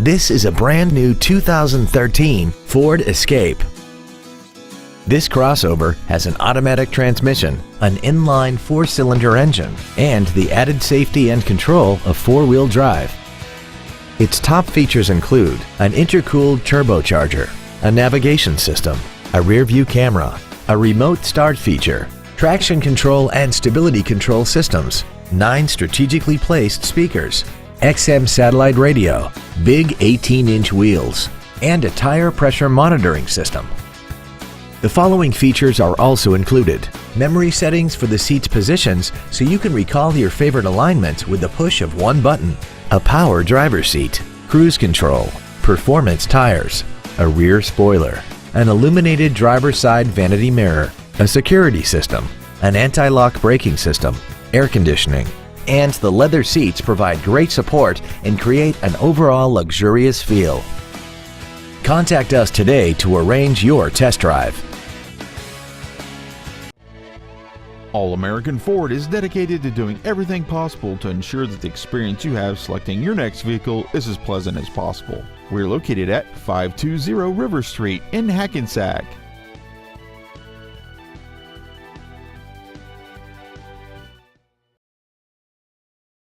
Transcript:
This is a brand new 2013 Ford Escape. This crossover has an automatic transmission, an inline 4-cylinder engine, and the added safety and control of 4-wheel drive. Its top features include an intercooled turbocharger, a navigation system, a rear-view camera, a remote start feature, traction control and stability control systems, 9 strategically placed speakers, XM satellite radio, big 18-inch wheels, and a tire pressure monitoring system. The following features are also included: memory settings for the seat's positions so you can recall your favorite alignments with the push of one button, a power driver's seat, cruise control, performance tires, a rear spoiler, an illuminated driver's side vanity mirror, a security system, an anti-lock braking system, air conditioning, and the leather seats provide great support and create an overall luxurious feel. Contact us today to arrange your test drive. All American Ford is dedicated to doing everything possible to ensure that the experience you have selecting your next vehicle is as pleasant as possible. We're located at 520 River Street in Hackensack.